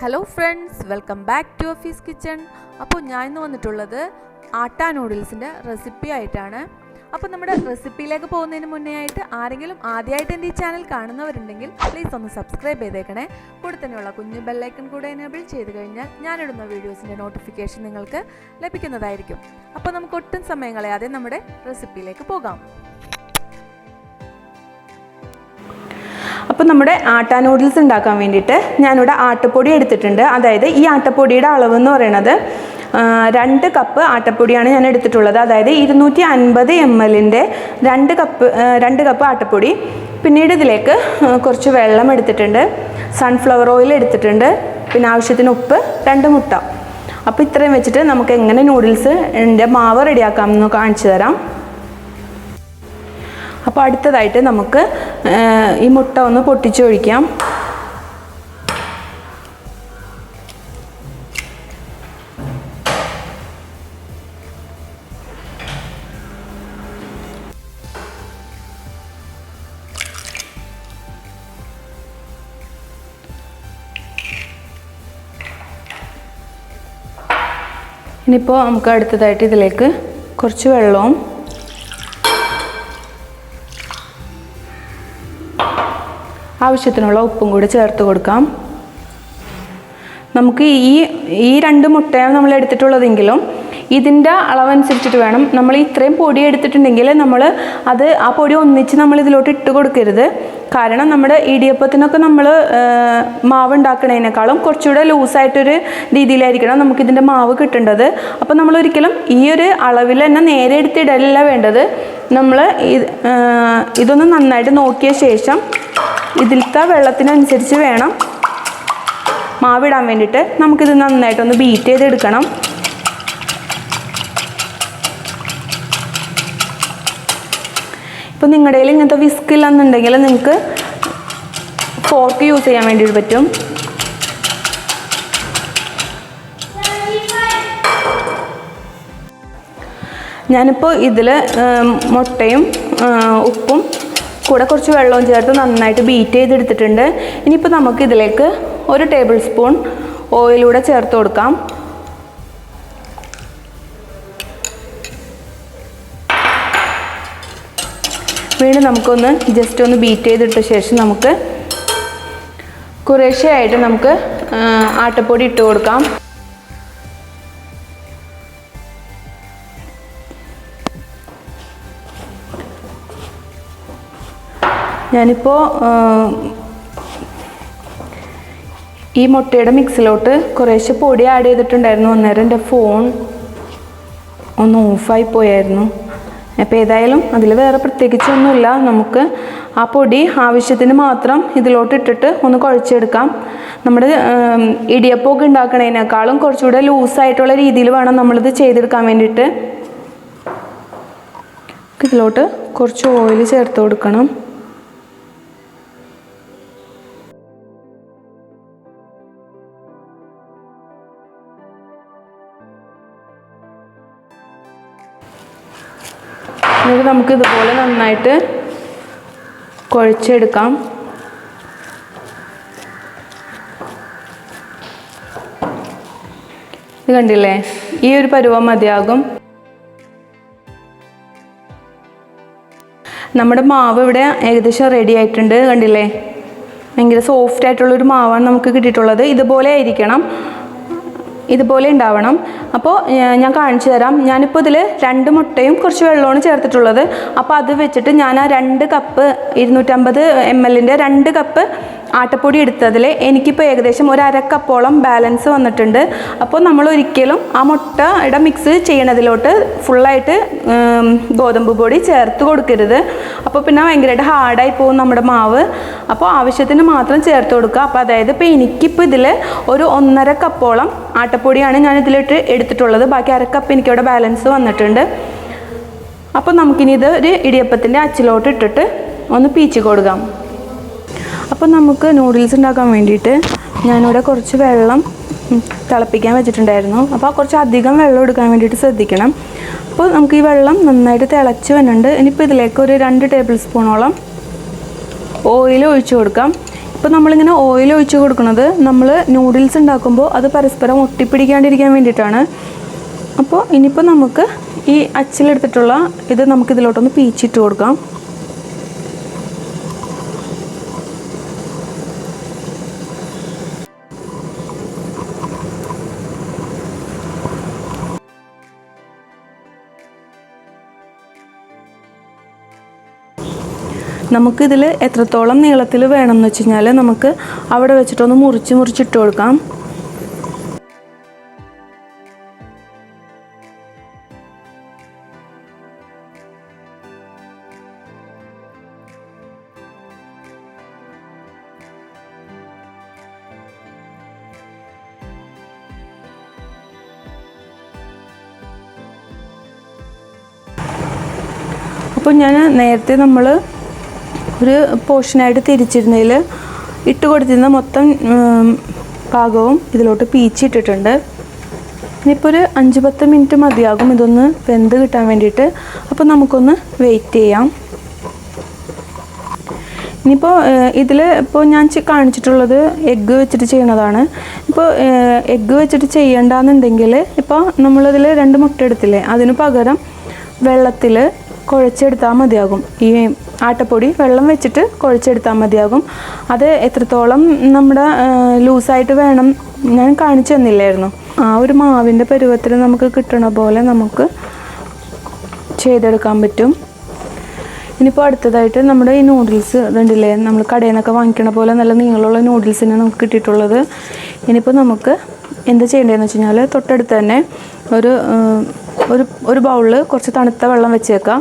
Hello friends, welcome back to Afees kitchen. അപ്പോൾ ഞാൻ ഇന്ന് വന്നിട്ടുള്ളത് ആട്ട നൂഡിൽസിൻ്റെ റെസിപ്പി ആയിട്ടാണ്. അപ്പോൾ നമ്മുടെ റെസിപ്പിയിലേക്ക് പോകുന്നതിന് മുന്നേ ആയിട്ട് ആരെങ്കിലും ആദ്യമായിട്ട് എൻ്റെ ഈ ചാനൽ കാണുന്നവരുണ്ടെങ്കിൽ പ്ലീസ് ഒന്ന് സബ്സ്ക്രൈബ് ചെയ്തേക്കണേ. കൂടെ തന്നെയുള്ള കുഞ്ഞു ബെല്ലൈക്കൺ കൂടെ എനേബിൾ ചെയ്ത് കഴിഞ്ഞാൽ ഞാനിടുന്ന വീഡിയോസിൻ്റെ നോട്ടിഫിക്കേഷൻ നിങ്ങൾക്ക് ലഭിക്കുന്നതായിരിക്കും. അപ്പോൾ നമുക്ക് ഒട്ടും സമയം കളയാതെ നമ്മുടെ റെസിപ്പിയിലേക്ക് പോകാം. അപ്പോൾ നമ്മുടെ ആട്ട നൂഡിൽസ് ഉണ്ടാക്കാൻ വേണ്ടിയിട്ട് ഞാനിവിടെ ആട്ടപ്പൊടി എടുത്തിട്ടുണ്ട്. അതായത് ഈ ആട്ടപ്പൊടിയുടെ അളവ് എന്ന് പറയുന്നത് 2 കപ്പ് ആട്ടപ്പൊടിയാണ് ഞാൻ എടുത്തിട്ടുള്ളത്. അതായത് 250 ml 2 കപ്പ് ആട്ടപ്പൊടി. പിന്നീട് ഇതിലേക്ക് കുറച്ച് വെള്ളം എടുത്തിട്ടുണ്ട്, സൺഫ്ലവർ ഓയിൽ എടുത്തിട്ടുണ്ട്, പിന്നെ ആവശ്യത്തിന് ഉപ്പ്, 2 മുട്ട. അപ്പോൾ ഇത്രയും വെച്ചിട്ട് നമുക്ക് എങ്ങനെ നൂഡിൽസിൻ്റെ മാവ് റെഡിയാക്കാമെന്ന് കാണിച്ചു തരാം. അപ്പോൾ അടുത്തതായിട്ട് നമുക്ക് ഈ മുട്ട ഒന്ന് പൊട്ടിച്ചൊഴിക്കാം. ഇനിയിപ്പോൾ നമുക്ക് അടുത്തതായിട്ട് ഇതിലേക്ക് കുറച്ച് വെള്ളവും ആവശ്യത്തിനുള്ള ഉപ്പും കൂടി ചേർത്ത് കൊടുക്കാം. നമുക്ക് ഈ 2 മുട്ടയാണ് നമ്മൾ എടുത്തിട്ടുള്ളതെങ്കിലും ഇതിൻ്റെ അളവനുസരിച്ചിട്ട് വേണം. നമ്മൾ ഇത്രയും പൊടി എടുത്തിട്ടുണ്ടെങ്കിൽ ആ പൊടി ഒന്നിച്ച് നമ്മൾ ഇതിലോട്ട് ഇട്ട് കൊടുക്കരുത്. കാരണം നമ്മുടെ ഇടിയപ്പത്തിനൊക്കെ നമ്മൾ മാവ് ഉണ്ടാക്കുന്നതിനേക്കാളും കുറച്ചുകൂടെ ലൂസായിട്ടൊരു രീതിയിലായിരിക്കണം നമുക്കിതിൻ്റെ മാവ് കിട്ടേണ്ടത്. അപ്പോൾ നമ്മൾ ഒരിക്കലും ഈ ഒരു അളവിൽ തന്നെ നേരെ എടുത്തിടലല്ല വേണ്ടത്. നമ്മൾ ഇതൊന്ന് നന്നായിട്ട് നോക്കിയ ശേഷം ഇതിലത്തെ വെള്ളത്തിനനുസരിച്ച് വേണം മാവിടാൻ വേണ്ടിയിട്ട്. നമുക്കിത് നന്നായിട്ടൊന്ന് ബീറ്റ് ചെയ്തെടുക്കണം. ഇപ്പോൾ നിങ്ങളുടെ കയ്യിൽ ഇങ്ങനത്തെ വിസ്ക് ഇല്ലെന്നുണ്ടെങ്കിൽ നിങ്ങൾക്ക് ഫോർക്ക് യൂസ് ചെയ്യാൻ വേണ്ടിയിട്ട് പറ്റും. ഞാനിപ്പോൾ ഇതിൽ മുട്ടയും ഉപ്പും കൂടെ കുറച്ച് വെള്ളവും ചേർത്ത് നന്നായിട്ട് ബീറ്റ് ചെയ്തെടുത്തിട്ടുണ്ട്. ഇനിയിപ്പോൾ നമുക്ക് ഇതിലേക്ക് 1 ടേബിൾ സ്പൂൺ ഓയിലൂടെ ചേർത്ത് കൊടുക്കാം. വീണ്ടും നമുക്കൊന്ന് ജസ്റ്റ് ഒന്ന് ബീറ്റ് ചെയ്തിട്ട ശേഷം നമുക്ക് കുറേശ്ശെയായിട്ട് നമുക്ക് ആട്ടപ്പൊടി ഇട്ട് കൊടുക്കാം. ഞാനിപ്പോൾ ഈ മുട്ടയുടെ മിക്സിലോട്ട് കുറേശ്ശെ പൊടി ആഡ് ചെയ്തിട്ടുണ്ടായിരുന്നു. അന്നേരം എൻ്റെ ഫോൺ ഒന്ന് ഓഫായി പോയായിരുന്നു. അപ്പോൾ ഏതായാലും അതിൽ വേറെ പ്രത്യേകിച്ചൊന്നുമില്ല. നമുക്ക് ആ പൊടി ആവശ്യത്തിന് മാത്രം ഇതിലോട്ട് ഇട്ടിട്ട് ഒന്ന് കുഴച്ചെടുക്കാം. നമ്മുടെ ഇടിയപ്പമൊക്കെ ഉണ്ടാക്കുന്നതിനേക്കാളും കുറച്ചുകൂടെ ലൂസായിട്ടുള്ള രീതിയിൽ വേണം നമ്മളിത് ചെയ്തെടുക്കാൻ വേണ്ടിയിട്ട്. ഇതിലോട്ട് കുറച്ച് ഓയിൽ ചേർത്ത് കൊടുക്കണം. എന്നിട്ട് നമുക്ക് ഇതുപോലെ നന്നായിട്ട് കുഴച്ചെടുക്കാം. ഇത് കണ്ടില്ലേ, ഈ ഒരു പരുവം മതിയാകും. നമ്മുടെ മാവ് ഇവിടെ ഏകദേശം റെഡി ആയിട്ടുണ്ട്. കണ്ടില്ലേ, ഭയങ്കര സോഫ്റ്റ് ആയിട്ടുള്ളൊരു മാവാണ് നമുക്ക് കിട്ടിയിട്ടുള്ളത്. ഇതുപോലെ ആയിരിക്കണം, ഇതുപോലെ ഉണ്ടാവണം. അപ്പോൾ ഞാൻ കാണിച്ചു തരാം. ഞാനിപ്പോൾ ഇതിൽ 2 മുട്ടയും കുറച്ച് വെള്ളമാണ് ചേർത്തിട്ടുള്ളത്. അപ്പോൾ അത് വെച്ചിട്ട് ഞാൻ ആ 2 കപ്പ് 250 ml 2 കപ്പ് ആട്ടപ്പൊടി എടുത്തതിൽ എനിക്കിപ്പോൾ ഏകദേശം 1/2 കപ്പോളം ബാലൻസ് വന്നിട്ടുണ്ട്. അപ്പോൾ നമ്മൾ ഒരിക്കലും ആ മുട്ടയുടെ മിക്സ് ചെയ്യണതിലോട്ട് ഫുള്ളായിട്ട് ഗോതമ്പ് പൊടി ചേർത്ത് കൊടുക്കരുത്. അപ്പോൾ പിന്നെ ഭയങ്കരമായിട്ട് ഹാർഡായി പോകും നമ്മുടെ മാവ്. അപ്പോൾ ആവശ്യത്തിന് മാത്രം ചേർത്ത് കൊടുക്കുക. അപ്പോൾ അതായത് ഇപ്പോൾ എനിക്കിപ്പോൾ ഇതിൽ ഒരു 1.5 കപ്പോളം ആട്ടപ്പൊടിയാണ് ഞാൻ ഇതിലിട്ട് എടുത്തിട്ടുള്ളത്. ബാക്കി 1/2 കപ്പ് എനിക്കിവിടെ ബാലൻസ് വന്നിട്ടുണ്ട്. അപ്പോൾ നമുക്കിനി ഇത് ഒരു ഇടിയപ്പത്തിൻ്റെ അച്ചിലോട്ട് ഇട്ടിട്ട് ഒന്ന് പീച്ച് കൊടുക്കാം. അപ്പോൾ നമുക്ക് നൂഡിൽസ് ഉണ്ടാക്കാൻ വേണ്ടിയിട്ട് ഞാനിവിടെ കുറച്ച് വെള്ളം തിളപ്പിക്കാൻ വെച്ചിട്ടുണ്ടായിരുന്നു. അപ്പോൾ കുറച്ച് അധികം വെള്ളം എടുക്കാൻ വേണ്ടിയിട്ട് ശ്രദ്ധിക്കണം. അപ്പോൾ നമുക്ക് ഈ വെള്ളം നന്നായിട്ട് തിളച്ച് വരുന്നുണ്ട്. ഇനിയിപ്പോൾ ഇതിലേക്ക് ഒരു 2 ടേബിൾ സ്പൂണോളം ഓയിൽ ഒഴിച്ചു കൊടുക്കാം. ഇപ്പോൾ നമ്മളിങ്ങനെ ഓയിൽ ഒഴിച്ച് കൊടുക്കുന്നത് നമ്മൾ നൂഡിൽസ് ഉണ്ടാക്കുമ്പോൾ അത് പരസ്പരം ഒട്ടിപ്പിടിക്കാണ്ടിരിക്കാൻ വേണ്ടിയിട്ടാണ്. അപ്പോൾ ഇനിയിപ്പോൾ നമുക്ക് ഈ അച്ചിലെടുത്തിട്ടുള്ള ഇത് നമുക്കിതിലോട്ടൊന്ന് പീച്ചിട്ട് കൊടുക്കാം. നമുക്കിതിൽ എത്രത്തോളം നീളത്തിൽ വേണമെന്ന് വെച്ച് കഴിഞ്ഞാൽ നമുക്ക് അവിടെ വെച്ചിട്ടൊന്ന് മുറിച്ചിട്ട് കൊടുക്കാം. അപ്പോൾ ഞാൻ നേരത്തെ നമ്മൾ ഒരു പോർഷനായിട്ട് തിരിച്ചിരുന്നതിൽ ഇട്ട് കൊടുത്തിരുന്ന മൊത്തം പാകവും ഇതിലോട്ട് പീച്ചിട്ടിട്ടുണ്ട്. ഇനിയിപ്പോൾ ഒരു 5-10 മിനിറ്റ് മതിയാകും ഇതൊന്ന് വെന്ത് കിട്ടാൻ വേണ്ടിയിട്ട്. അപ്പോൾ നമുക്കൊന്ന് വെയിറ്റ് ചെയ്യാം. ഇനിയിപ്പോൾ ഇതിൽ ഇപ്പോൾ ഞാൻ കാണിച്ചിട്ടുള്ളത് എഗ്ഗ് വെച്ചിട്ട് ചെയ്യണതാണ്. ഇപ്പോൾ എഗ്ഗ് വെച്ചിട്ട് ചെയ്യേണ്ടെന്നുണ്ടെങ്കിൽ ഇപ്പോൾ നമ്മളിതിൽ 2 മുട്ട എടുത്തില്ലേ, അതിന് പകരം വെള്ളത്തിൽ കുഴച്ചെടുത്താൽ മതിയാകും. ഈ ആട്ടപ്പൊടി വെള്ളം വെച്ചിട്ട് കുഴച്ചെടുത്താൽ മതിയാകും. അത് എത്രത്തോളം നമ്മുടെ ലൂസായിട്ട് വേണം ഞാൻ കാണിച്ചു തന്നില്ലായിരുന്നു. ആ ഒരു മാവിൻ്റെ പരുവത്തിൽ നമുക്ക് കിട്ടണ പോലെ നമുക്ക് ചെയ്തെടുക്കാൻ പറ്റും. ഇനിയിപ്പോൾ അടുത്തതായിട്ട് നമ്മുടെ ഈ നൂഡിൽസ് ഇതുണ്ടല്ലേ, നമ്മൾ കടയിൽ നിന്നൊക്കെ വാങ്ങിക്കണ പോലെ നല്ല നീളമുള്ള നൂഡിൽസിനെ നമുക്ക് കിട്ടിയിട്ടുള്ളത്. ഇനിയിപ്പോൾ നമുക്ക് എന്താ ചെയ്യേണ്ടതെന്ന് വെച്ച് കഴിഞ്ഞാൽ തൊട്ടടുത്ത് തന്നെ ഒരു ബൗളിൽ കുറച്ച് തണുത്ത വെള്ളം വെച്ചേക്കാം.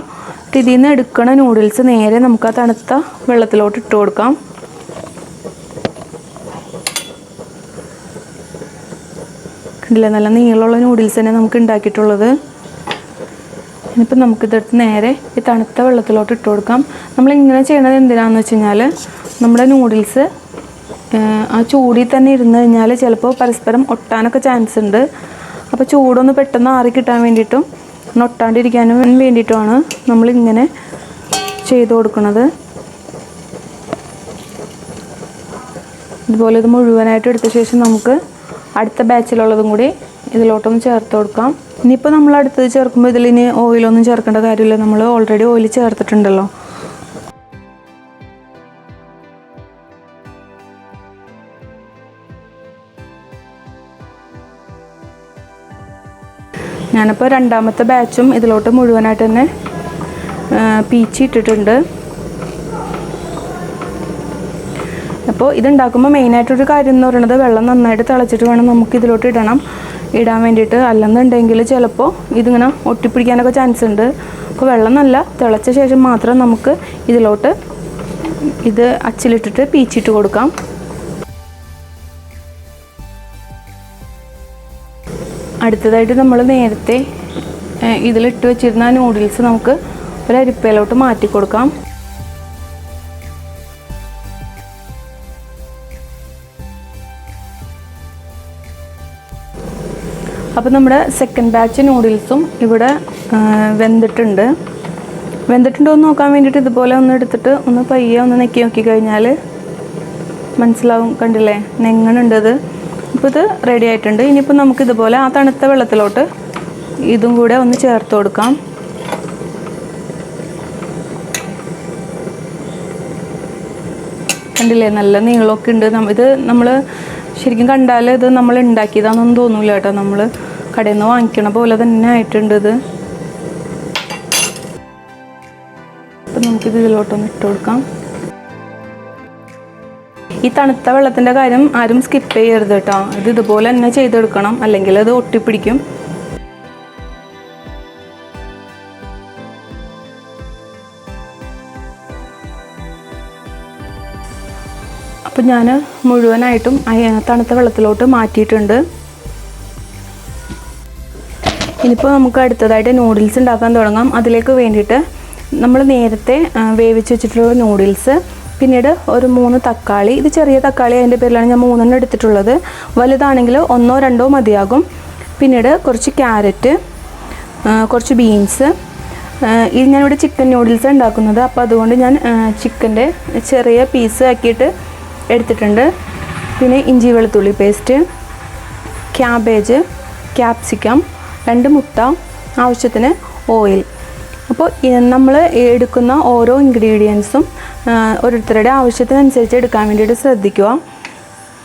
ഇതിൽ നിന്ന് എടുക്കണ നൂഡിൽസ് നേരെ നമുക്ക് ആ തണുത്ത വെള്ളത്തിലോട്ട് ഇട്ട് കൊടുക്കാം. കണ്ടില്ലേ, നല്ല നീളമുള്ള നൂഡിൽസ് തന്നെ നമുക്ക് ഉണ്ടാക്കിയിട്ടുള്ളത്. ഇനിയിപ്പോൾ നമുക്കിതെടുത്ത് നേരെ ഈ തണുത്ത വെള്ളത്തിലോട്ട് ഇട്ട് കൊടുക്കാം. നമ്മളിങ്ങനെ ചെയ്യണത് എന്തിനാണെന്ന് വെച്ച് കഴിഞ്ഞാൽ നമ്മുടെ നൂഡിൽസ് ആ ചൂടിൽ തന്നെ ഇരുന്ന് കഴിഞ്ഞാൽ ചിലപ്പോൾ പരസ്പരം ഒട്ടാനൊക്കെ ചാൻസ് ഉണ്ട്. അപ്പോൾ ചൂടൊന്ന് പെട്ടെന്ന് ആറി കിട്ടാൻ വേണ്ടിയിട്ടും ഒട്ടാണ്ടിരിക്കാനും വേണ്ടിയിട്ടുമാണ് നമ്മളിങ്ങനെ ചെയ്ത് കൊടുക്കുന്നത്. ഇതുപോലെ ഇത് മുഴുവനായിട്ട് എടുത്ത ശേഷം നമുക്ക് അടുത്ത ബാച്ചിലുള്ളതും കൂടി ഇതിലോട്ടൊന്ന് ചേർത്ത് കൊടുക്കാം. ഇനിയിപ്പോൾ നമ്മൾ അടുത്തത് ചേർക്കുമ്പോൾ ഇതിലിനി ഓയിലൊന്നും ചേർക്കേണ്ട കാര്യമില്ല, നമ്മൾ ഓൾറെഡി ഓയിൽ ചേർത്തിട്ടുണ്ടല്ലോ. ഞാനിപ്പോൾ രണ്ടാമത്തെ ബാച്ചും ഇതിലോട്ട് മുഴുവനായിട്ട് തന്നെ പീച്ചിട്ടിട്ടുണ്ട്. അപ്പോൾ ഇതുണ്ടാക്കുമ്പോൾ മെയിനായിട്ടൊരു കാര്യം എന്ന് പറയുന്നത് വെള്ളം നന്നായിട്ട് തിളച്ചിട്ട് വേണം നമുക്ക് ഇതിലോട്ട് ഇടാൻ വേണ്ടിയിട്ട്. അല്ലെന്നുണ്ടെങ്കിൽ ചിലപ്പോൾ ഇതിങ്ങനെ ഒട്ടിപ്പിടിക്കാനൊക്കെ ചാൻസ് ഉണ്ട്. അപ്പോൾ വെള്ളം നല്ല തിളച്ച ശേഷം മാത്രം നമുക്ക് ഇതിലോട്ട് ഇത് അച്ചിലിട്ടിട്ട് പീച്ചിട്ട് കൊടുക്കാം. അടുത്തതായിട്ട് നമ്മൾ നേരത്തെ ഇതിലിട്ട് വെച്ചിരുന്ന നൂഡിൽസ് നമുക്ക് ഒരു അരിപ്പയിലോട്ട് മാറ്റി കൊടുക്കാം. അപ്പോൾ നമ്മുടെ സെക്കൻഡ് ബാച്ച് നൂഡിൽസും ഇവിടെ വെന്തിട്ടുണ്ടോ എന്ന് നോക്കാൻ വേണ്ടിയിട്ട് ഇതുപോലെ ഒന്ന് എടുത്തിട്ട് ഒന്ന് പയ്യെ ഒന്ന് നെക്കി നോക്കി കഴിഞ്ഞാൽ മനസ്സിലാവും. കണ്ടില്ലേ, നെങ്ങണുണ്ടത്. അപ്പോൾ ഇത് റെഡി ആയിട്ടുണ്ട്. ഇനിയിപ്പോൾ നമുക്കിതുപോലെ ആ തണുത്ത വെള്ളത്തിലോട്ട് ഇതും കൂടെ ഒന്ന് ചേർത്ത് കൊടുക്കാം. കണ്ടില്ലേ, നല്ല നീളമൊക്കെ ഉണ്ട്. ഇത് നമ്മൾ ശരിക്കും കണ്ടാൽ ഇത് നമ്മൾ ഉണ്ടാക്കിയതാണെന്നൊന്നും തോന്നില്ല കേട്ടോ. നമ്മൾ കടയിൽ നിന്ന് വാങ്ങിക്കണ പോലെ തന്നെ ആയിട്ടുണ്ട് ഇത്. അപ്പം നമുക്കിത് ഇതിലോട്ടൊന്ന് ഇട്ട് കൊടുക്കാം. ഈ തണുത്ത വെള്ളത്തിൻ്റെ കാര്യം ആരും സ്കിപ്പ് ചെയ്യരുത് കേട്ടോ. ഇത് ഇതുപോലെ തന്നെ ചെയ്തെടുക്കണം, അല്ലെങ്കിൽ അത് ഒട്ടിപ്പിടിക്കും. അപ്പം ഞാൻ മുഴുവനായിട്ടും തണുത്ത വെള്ളത്തിലോട്ട് മാറ്റിയിട്ടുണ്ട്. ഇനിയിപ്പോൾ നമുക്ക് അടുത്തതായിട്ട് നൂഡിൽസ് ഉണ്ടാക്കാൻ തുടങ്ങാം. അതിലേക്ക് വേണ്ടിയിട്ട് നമ്മൾ നേരത്തെ വേവിച്ച് വെച്ചിട്ടുള്ള നൂഡിൽസ്, പിന്നീട് ഒരു 3 തക്കാളി, ഇത് ചെറിയ തക്കാളി, അതിൻ്റെ പേരിലാണ് ഞാൻ 3 എടുത്തിട്ടുള്ളത്. വലുതാണെങ്കിൽ 1-2 മതിയാകും. പിന്നീട് കുറച്ച് ക്യാരറ്റ്, കുറച്ച് ബീൻസ്. ഇത് ഞാനിവിടെ ചിക്കൻ നൂഡിൽസ് ഉണ്ടാക്കുന്നത്, അപ്പോൾ അതുകൊണ്ട് ഞാൻ ചിക്കൻ്റെ ചെറിയ പീസ് ആക്കിയിട്ട് എടുത്തിട്ടുണ്ട്. പിന്നെ ഇഞ്ചി വെളുത്തുള്ളി പേസ്റ്റ്, ക്യാബേജ്, ക്യാപ്സിക്കം, 2 മുട്ട, ആവശ്യത്തിന് ഓയിൽ. അപ്പോൾ നമ്മൾ എടുക്കുന്ന ഓരോ ഇൻഗ്രീഡിയൻസും ഓരോരുത്തരുടെ ആവശ്യത്തിനനുസരിച്ച് എടുക്കാൻ വേണ്ടിയിട്ട് ശ്രദ്ധിക്കുക.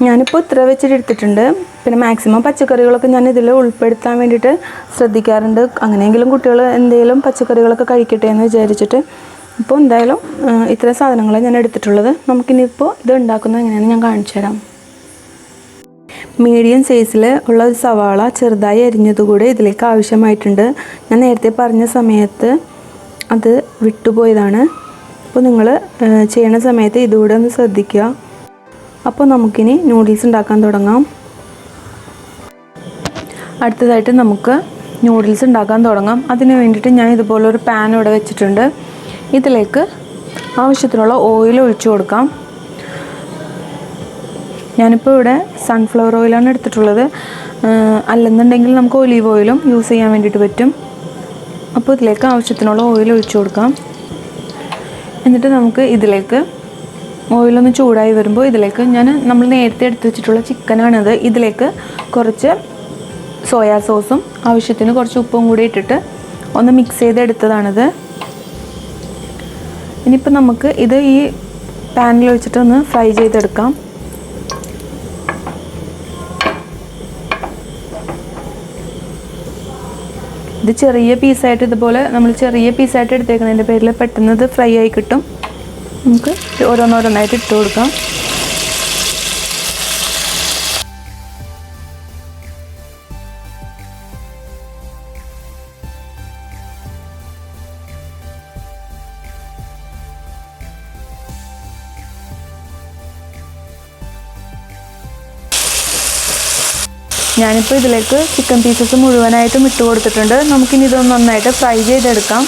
ഞാനിപ്പോൾ ഇത്ര വെച്ചിട്ട് എടുത്തിട്ടുണ്ട്. പിന്നെ മാക്സിമം പച്ചക്കറികളൊക്കെ ഞാൻ ഇതിൽ ഉൾപ്പെടുത്താൻ വേണ്ടിയിട്ട് ശ്രദ്ധിക്കാറുണ്ട്. അങ്ങനെയെങ്കിലും കുട്ടികൾ എന്തെങ്കിലും പച്ചക്കറികളൊക്കെ കഴിക്കട്ടെ എന്ന് വിചാരിച്ചിട്ട്. ഇപ്പോൾ എന്തായാലും ഇത്രയും സാധനങ്ങളാണ് ഞാൻ എടുത്തിട്ടുള്ളത്. നമുക്കിനിപ്പോൾ ഇത് ഉണ്ടാക്കുന്നത് എങ്ങനെയാണെന്ന് ഞാൻ കാണിച്ചു തരാം. മീഡിയം സൈസിൽ ഉള്ള ഒരു സവാള ചെറുതായി അരിഞ്ഞതുകൂടെ ഇതിലേക്ക് ആവശ്യമായിട്ടുണ്ട്. ഞാൻ നേരത്തെ പറഞ്ഞ സമയത്ത് അത് വിട്ടുപോയതാണ്. അപ്പോൾ നിങ്ങൾ ചെയ്യണ സമയത്ത് ഇതുകൂടെ ഒന്ന് ശ്രദ്ധിക്കുക. അപ്പോൾ നമുക്കിനി നൂഡിൽസ് ഉണ്ടാക്കാൻ തുടങ്ങാം. അടുത്തതായിട്ട് നമുക്ക് നൂഡിൽസ് ഉണ്ടാക്കാൻ തുടങ്ങാം. അതിന് വേണ്ടിയിട്ട് ഞാൻ ഇതുപോലൊരു പാൻ ഇവിടെ വെച്ചിട്ടുണ്ട്. ഇതിലേക്ക് ആവശ്യത്തിനുള്ള ഓയിൽ ഒഴിച്ചു കൊടുക്കാം. ഞാനിപ്പോൾ ഇവിടെ സൺഫ്ലവർ ഓയിലാണ് എടുത്തിട്ടുള്ളത്. അല്ലെന്നുണ്ടെങ്കിൽ നമുക്ക് ഒലീവ് ഓയിലും യൂസ് ചെയ്യാൻ വേണ്ടിയിട്ട് പറ്റും. അപ്പോൾ ഇതിലേക്ക് ആവശ്യത്തിനുള്ള ഓയിൽ ഒഴിച്ചു കൊടുക്കാം. എന്നിട്ട് നമുക്ക് ഇതിലേക്ക് ഓയിലൊന്ന് ചൂടായി വരുമ്പോൾ ഇതിലേക്ക് നമ്മൾ നേരത്തെ എടുത്ത് വെച്ചിട്ടുള്ള ചിക്കനാണിത്. ഇതിലേക്ക് കുറച്ച് സോയാ സോസും ആവശ്യത്തിന് കുറച്ച് ഉപ്പും കൂടി ഇട്ടിട്ട് ഒന്ന് മിക്സ് ചെയ്തെടുത്തതാണിത്. ഇനിയിപ്പോൾ നമുക്ക് ഇത് ഈ പാനിൽ വെച്ചിട്ട് ഒന്ന് ഫ്രൈ ചെയ്തെടുക്കാം. ഇത് ചെറിയ പീസായിട്ട് ഇതുപോലെ നമ്മൾ ചെറിയ പീസായിട്ട് എടുത്തേക്കുന്നതിൻ്റെ പേരിൽ പെട്ടെന്ന് ഇത് ഫ്രൈ ആയി കിട്ടും. നമുക്ക് ഓരോന്നോരോന്നായിട്ട് ഇട്ട് കൊടുക്കാം. ഞാനിപ്പോൾ ഇതിലേക്ക് ചിക്കൻ പീസസ് മുഴുവനായിട്ടും ഇട്ട് കൊടുത്തിട്ടുണ്ട്. നമുക്കിനി ഇതൊന്ന് നന്നായിട്ട് ഫ്രൈ ചെയ്തെടുക്കാം.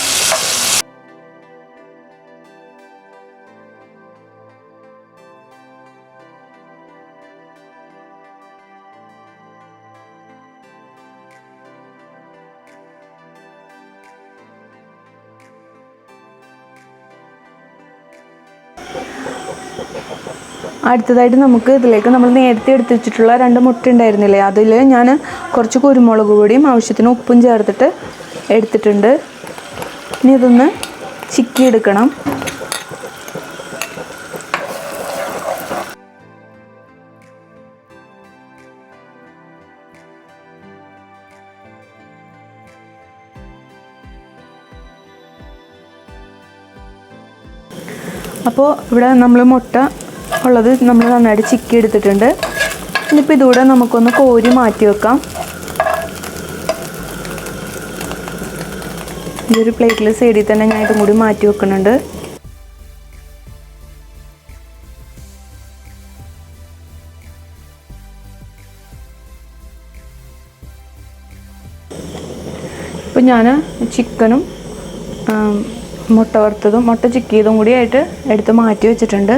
അടുത്തതായിട്ട് നമുക്ക് ഇതിലേക്ക് നമ്മൾ നേരത്തെ എടുത്ത് വെച്ചിട്ടുള്ള 2 മുട്ട ഉണ്ടായിരുന്നില്ലേ, അതിൽ ഞാൻ കുറച്ച് കുരുമുളക് പൊടിയും ആവശ്യത്തിന് ഉപ്പും ചേർത്തിട്ട് എടുത്തിട്ടുണ്ട്. ഇനി ഇതൊന്ന് ചിക്കിയെടുക്കണം. അപ്പോൾ ഇവിടെ നമ്മൾ മുട്ട ഉള്ളത് നമ്മൾ നന്നായിട്ട് ചിക്കി എടുത്തിട്ടുണ്ട്. ഇനിയിപ്പോൾ ഇതുകൂടെ നമുക്കൊന്ന് കോരി മാറ്റി വെക്കാം. ഈ ഒരു പ്ലേറ്റിൽ സൈഡിൽ തന്നെ ഞാൻ ഇതും കൂടി മാറ്റി വെക്കുന്നുണ്ട്. ഇപ്പോൾ ഞാൻ ചിക്കനും മുട്ട വറുത്തതും മുട്ട ചിക്കിയതും കൂടി ആയിട്ട് എടുത്ത് മാറ്റി വെച്ചിട്ടുണ്ട്.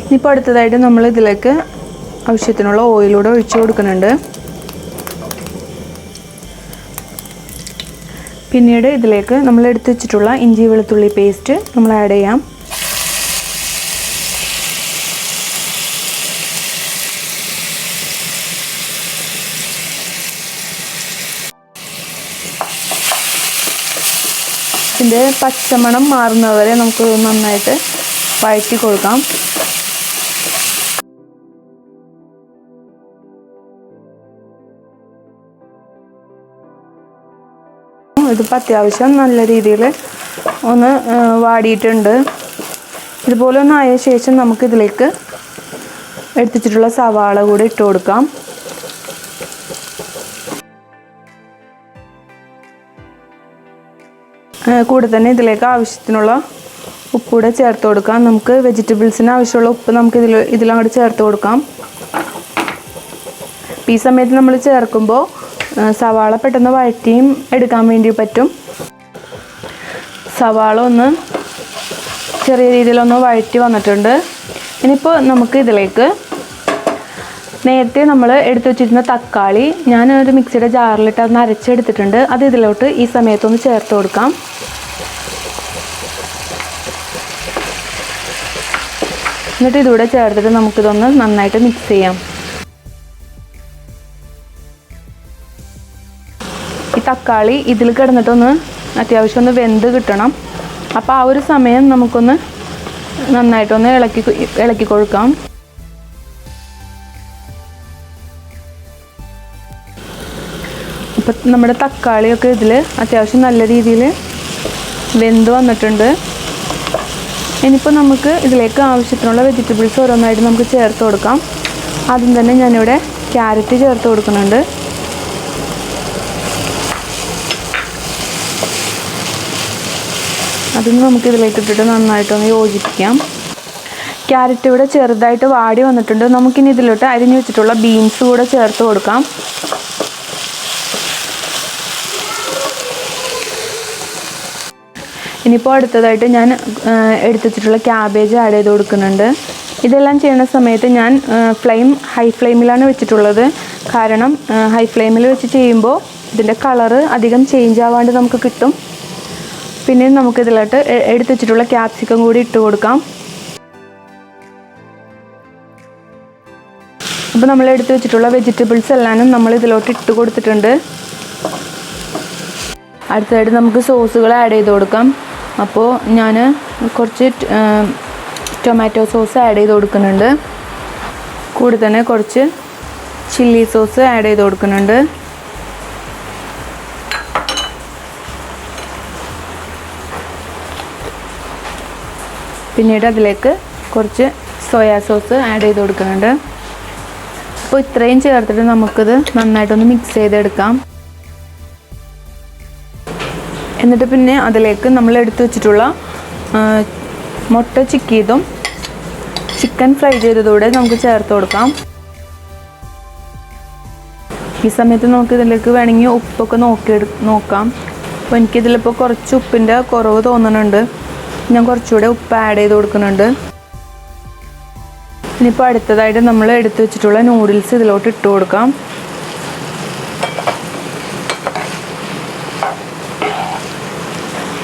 ഇനിയിപ്പോൾ അടുത്തതായിട്ട് നമ്മൾ ഇതിലേക്ക് ആവശ്യത്തിനുള്ള ഓയിലൂടെ ഒഴിച്ചു കൊടുക്കുന്നുണ്ട്. പിന്നീട് ഇതിലേക്ക് നമ്മൾ എടുത്ത് വെച്ചിട്ടുള്ള ഇഞ്ചി വെളുത്തുള്ളി പേസ്റ്റ് നമ്മൾ ആഡ് ചെയ്യാം. ഇതിൻ്റെ പച്ചമണം മാറുന്നവരെ നമുക്ക് നന്നായിട്ട് വഴറ്റി കൊടുക്കാം. ഇതിപ്പോൾ അത്യാവശ്യം നല്ല രീതിയിൽ ഒന്ന് വാടിയിട്ടുണ്ട്. ഇതുപോലെ ഒന്ന് ആയ ശേഷം നമുക്കിതിലേക്ക് എടുത്തിട്ടുള്ള സവാള കൂടി ഇട്ട് കൊടുക്കാം. കൂടെ തന്നെ ഇതിലേക്ക് ആവശ്യത്തിനുള്ള ഉപ്പൂടെ ചേർത്ത് കൊടുക്കാം. നമുക്ക് വെജിറ്റബിൾസിന് ആവശ്യമുള്ള ഉപ്പ് നമുക്ക് ഇതിലങ്ങോട്ട് ചേർത്ത് കൊടുക്കാം. ഈ സമയത്ത് നമ്മൾ ചേർക്കുമ്പോൾ സവാള പെട്ടെന്ന് വഴറ്റിയും എടുക്കാൻ വേണ്ടി പറ്റും. സവാള ഒന്ന് ചെറിയ രീതിയിലൊന്ന് വഴറ്റി വന്നിട്ടുണ്ട്. ഇനിയിപ്പോൾ നമുക്ക് ഇതിലേക്ക് നേരത്തെ നമ്മൾ എടുത്തു വച്ചിരുന്ന തക്കാളി ഞാൻ ഒരു മിക്സിയുടെ ജാറിലിട്ട് ഒന്ന് അരച്ചെടുത്തിട്ടുണ്ട്. അത് ഇതിലോട്ട് ഈ സമയത്തൊന്ന് ചേർത്ത് കൊടുക്കാം. എന്നിട്ട് ഇതുകൂടെ ചേർത്തിട്ട് നമുക്കിതൊന്ന് നന്നായിട്ട് മിക്സ് ചെയ്യാം. ഈ തക്കാളി ഇതിൽ കിടന്നിട്ടൊന്ന് അത്യാവശ്യം ഒന്ന് വെന്ത് കിട്ടണം. അപ്പോൾ ആ ഒരു സമയം നമുക്കൊന്ന് നന്നായിട്ടൊന്ന് ഇളക്കി കൊടുക്കാം. ഇപ്പം നമ്മുടെ തക്കാളിയൊക്കെ ഇതിൽ അത്യാവശ്യം നല്ല രീതിയിൽ വെന്ത് വന്നിട്ടുണ്ട്. ഇനിയിപ്പോൾ നമുക്ക് ഇതിലേക്ക് ആവശ്യത്തിനുള്ള വെജിറ്റബിൾസ് ഓരോന്നായിട്ട് നമുക്ക് ചേർത്ത് കൊടുക്കാം. ആദ്യം തന്നെ ഞാനിവിടെ ക്യാരറ്റ് ചേർത്ത് കൊടുക്കുന്നുണ്ട്. അതൊന്ന് നമുക്ക് ഇതിലേക്ക് ഇട്ടിട്ട് നന്നായിട്ടൊന്ന് യോജിപ്പിക്കാം. ക്യാരറ്റ് ഇവിടെ ചെറുതായിട്ട് വാടി വന്നിട്ടുണ്ട്. നമുക്കിനി ഇതിലോട്ട് അരിഞ്ഞു വെച്ചിട്ടുള്ള ബീൻസ് കൂടെ ചേർത്ത് കൊടുക്കാം. ഇനിയിപ്പോൾ അടുത്തതായിട്ട് ഞാൻ എടുത്തു വെച്ചിട്ടുള്ള ക്യാബേജ് ആഡ് ചെയ്ത് കൊടുക്കുന്നുണ്ട്. ഇതെല്ലാം ചെയ്യുന്ന സമയത്ത് ഞാൻ ഹൈ ഫ്ലെയിമിലാണ് വെച്ചിട്ടുള്ളത്. കാരണം ഹൈ ഫ്ലെയിമിൽ വെച്ച് ചെയ്യുമ്പോൾ ഇതിൻ്റെ കളറ് അധികം ചേഞ്ച് ആവാണ്ട് നമുക്ക് കിട്ടും. പിന്നെ നമുക്കിതിലോട്ട് എടുത്തു വെച്ചിട്ടുള്ള ക്യാപ്സിക്കം കൂടി ഇട്ട് കൊടുക്കാം. അപ്പോൾ നമ്മൾ എടുത്തു വെച്ചിട്ടുള്ള വെജിറ്റബിൾസ് എല്ലാം നമ്മൾ ഇതിലോട്ട് ഇട്ട് കൊടുത്തിട്ടുണ്ട്. അടുത്തതായിട്ട് നമുക്ക് സോസുകൾ ആഡ് ചെയ്ത് കൊടുക്കാം. അപ്പോൾ ഞാൻ കുറച്ച് ടൊമാറ്റോ സോസ് ആഡ് ചെയ്ത് കൊടുക്കുന്നുണ്ട്. കൂടെ തന്നെ കുറച്ച് ചില്ലി സോസ് ആഡ് ചെയ്ത് കൊടുക്കുന്നുണ്ട്. പിന്നീട് അതിലേക്ക് കുറച്ച് സോയാ സോസ് ആഡ് ചെയ്ത് കൊടുക്കുന്നുണ്ട്. അപ്പോൾ ഇത്രയും ചേർത്തിട്ട് നമുക്കിത് നന്നായിട്ടൊന്ന് മിക്സ് ചെയ്തെടുക്കാം. എന്നിട്ട് പിന്നെ അതിലേക്ക് നമ്മൾ എടുത്തു വെച്ചിട്ടുള്ള മുട്ട ചിക്കിയതും ചിക്കൻ ഫ്രൈ ചെയ്തതൂടെ നമുക്ക് ചേർത്ത് കൊടുക്കാം. ഈ സമയത്ത് നമുക്ക് ഇതിലേക്ക് വേണമെങ്കിൽ ഉപ്പൊക്കെ നോക്കാം. അപ്പോൾ എനിക്കിതിലിപ്പോൾ കുറച്ച് ഉപ്പിൻ്റെ കുറവ് തോന്നുന്നുണ്ട്. ഞാൻ കുറച്ചുകൂടെ ഉപ്പ് ആഡ് ചെയ്ത് കൊടുക്കുന്നുണ്ട്. ഇനിയിപ്പോൾ അടുത്തതായിട്ട് നമ്മൾ എടുത്തു വെച്ചിട്ടുള്ള നൂഡിൽസ് ഇതിലോട്ട് ഇട്ട് കൊടുക്കാം.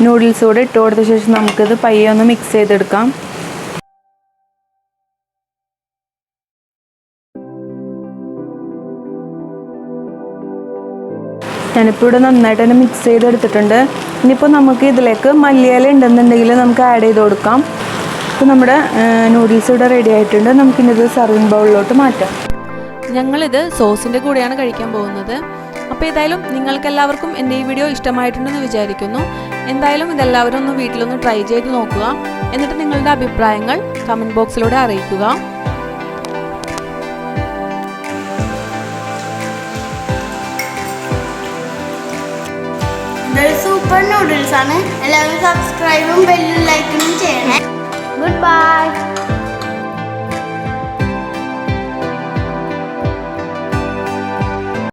നൂഡിൽസ് കൂടെ ഇട്ട് കൊടുത്ത ശേഷം നമുക്കിത് പയ്യെ ഒന്ന് മിക്സ് ചെയ്തെടുക്കാം. ഞാനിപ്പോൾ ഇവിടെ നന്നായിട്ട് തന്നെ മിക്സ് ചെയ്തെടുത്തിട്ടുണ്ട്. ഇനിയിപ്പോൾ നമുക്ക് ഇതിലേക്ക് മല്ലിയില ഉണ്ടെന്നുണ്ടെങ്കിൽ നമുക്ക് ആഡ് ചെയ്ത് കൊടുക്കാം. ഇപ്പോൾ നമ്മുടെ നൂഡിൽസ് ഇവിടെ റെഡി ആയിട്ടുണ്ട്. നമുക്കിത് സർവിങ് ബൗളിലോട്ട് മാറ്റാം. ഞങ്ങളിത് സോസിൻ്റെ കൂടെയാണ് കഴിക്കാൻ പോകുന്നത്. അപ്പോൾ ഏതായാലും നിങ്ങൾക്കെല്ലാവർക്കും എൻ്റെ ഈ വീഡിയോ ഇഷ്ടമായിട്ടുണ്ടെന്ന് വിചാരിക്കുന്നു. എന്തായാലും ഇതെല്ലാവരും ഒന്ന് വീട്ടിലൊന്ന് ട്രൈ ചെയ്ത് നോക്കുക. എന്നിട്ട് നിങ്ങളുടെ അഭിപ്രായങ്ങൾ കമൻറ്റ് ബോക്സിലൂടെ അറിയിക്കുക. ഇതൊരു സൂപ്പർ നൂഡിൽസ് ആണ്. എല്ലാവരും സബ്സ്ക്രൈബും ബെല്ലും ലൈക്കും ചെയ്യണേ.